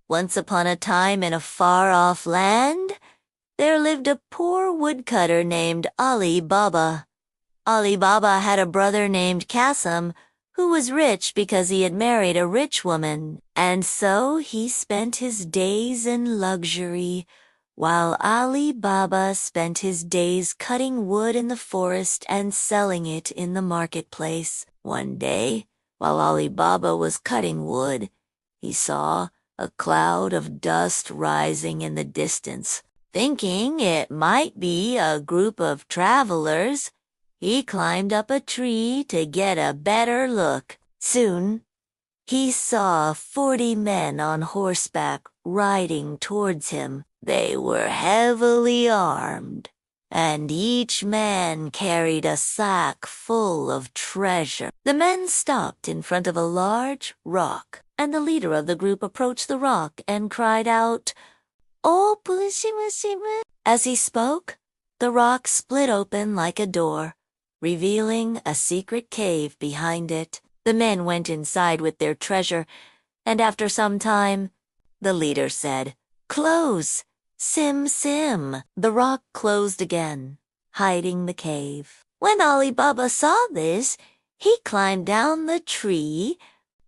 Once upon a time in a far-off land, there lived a poor woodcutter named Ali Baba. Ali Baba had a brother named Kasim, who was rich because he had married a rich woman, and so he spent his days in luxury, while Ali Baba spent his days cutting wood in the forest and selling it in the marketplace. One day, while Ali Baba was cutting wood, he saw a cloud of dust rising in the distance. Thinking it might be a group of travelers, he climbed up a tree to get a better look. Soon, he saw 40 men on horseback riding towards him. They were heavily armed, and each man carried a sack full of treasure. The men stopped in front of a large rock, and the leader of the group approached the rock and cried out, "Oh, Pushimashima!" As he spoke, the rock split open like a door, revealing a secret cave behind it. The men went inside with their treasure, and after some time, the leader said, "Close! Sim, sim!" The rock closed again, hiding the cave. When Ali Baba saw this, he climbed down the tree,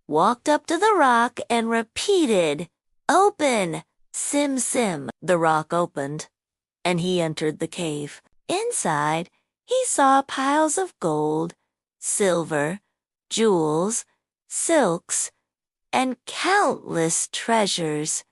walked up to the rock, and repeated, "Open! Sim, sim!" The rock opened, and he entered the cave. Inside, he saw piles of gold, silver, jewels, silks, and countless treasures.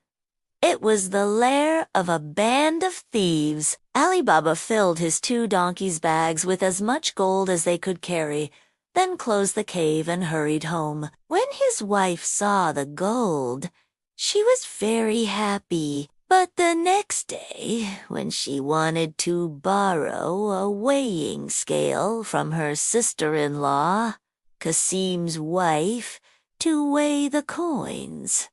It was the lair of a band of thieves. Ali Baba filled his 2 donkeys' bags with as much gold as they could carry, then closed the cave and hurried home. When his wife saw the gold, she was very happy. But the next day, when she wanted to borrow a weighing scale from her sister-in-law, Kasim's wife, to weigh the coins,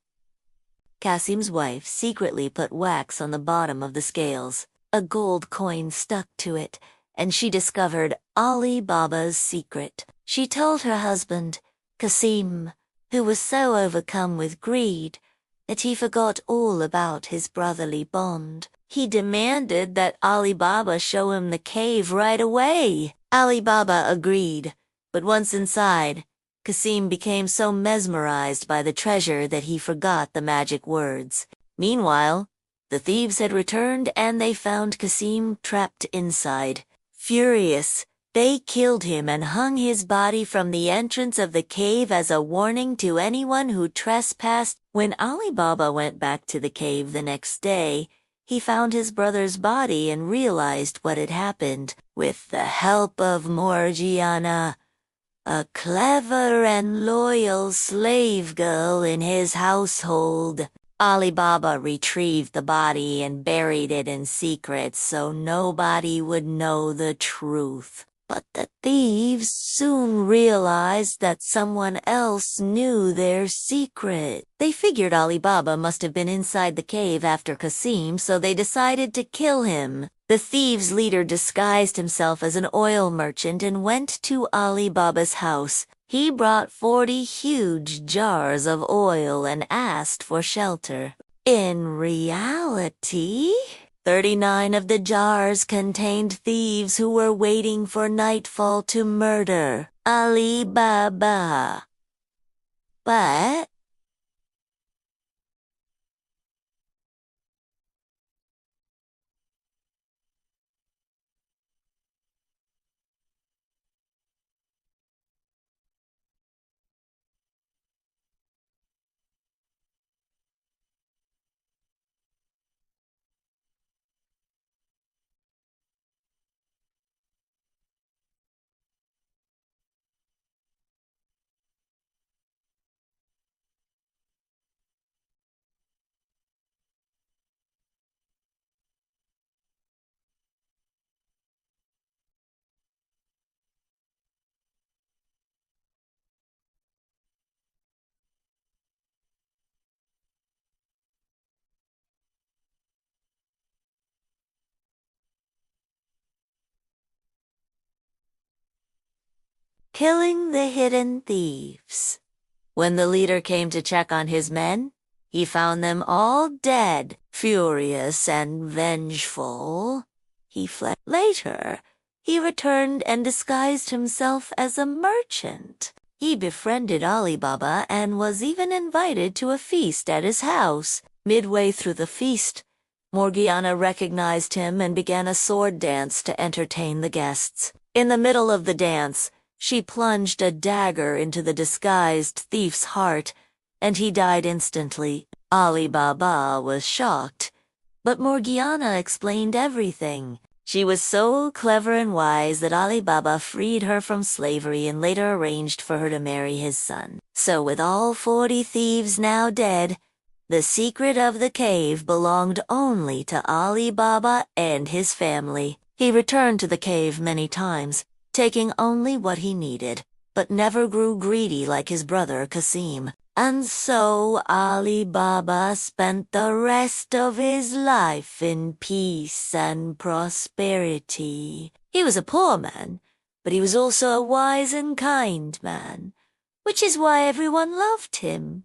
Kasim's wife secretly put wax on the bottom of the scales. A gold coin stuck to it, and she discovered Ali Baba's secret. She told her husband, Kasim, who was so overcome with greed that he forgot all about his brotherly bond. He demanded that Ali Baba show him the cave right away. Ali Baba agreed, but once inside, Kasim became so mesmerized by the treasure that he forgot the magic words. Meanwhile, the thieves had returned and they found Kasim trapped inside. Furious, they killed him and hung his body from the entrance of the cave as a warning to anyone who trespassed. When Ali Baba went back to the cave the next day, he found his brother's body and realized what had happened. With the help of Morgiana, a clever and loyal slave girl in his household, Ali Baba retrieved the body and buried it in secret so nobody would know the truth. But the thieves soon realized that someone else knew their secret. They figured Ali Baba must have been inside the cave after Kasim, so they decided to kill him. The thieves' leader disguised himself as an oil merchant and went to Ali Baba's house. He brought 40 huge jars of oil and asked for shelter. In reality, 39 of the jars contained thieves who were waiting for nightfall to murder Ali Baba. But killing the hidden thieves. When the leader came to check on his men, He found them all dead, furious and vengeful. He fled. Later, he returned and disguised himself as a merchant. He befriended Ali Baba and was even invited to a feast at his house. Midway through the feast, Morgiana recognized him and began a sword dance to entertain the guests. In the middle of the dance, she plunged a dagger into the disguised thief's heart, and he died instantly. Ali Baba was shocked, but Morgiana explained everything. She was so clever and wise that Ali Baba freed her from slavery and later arranged for her to marry his son. So with all 40 thieves now dead, the secret of the cave belonged only to Ali Baba and his family. He returned to the cave many times, taking only what he needed, but never grew greedy like his brother Qasim. And so Ali Baba spent the rest of his life in peace and prosperity. He was a poor man, but he was also a wise and kind man, which is why everyone loved him.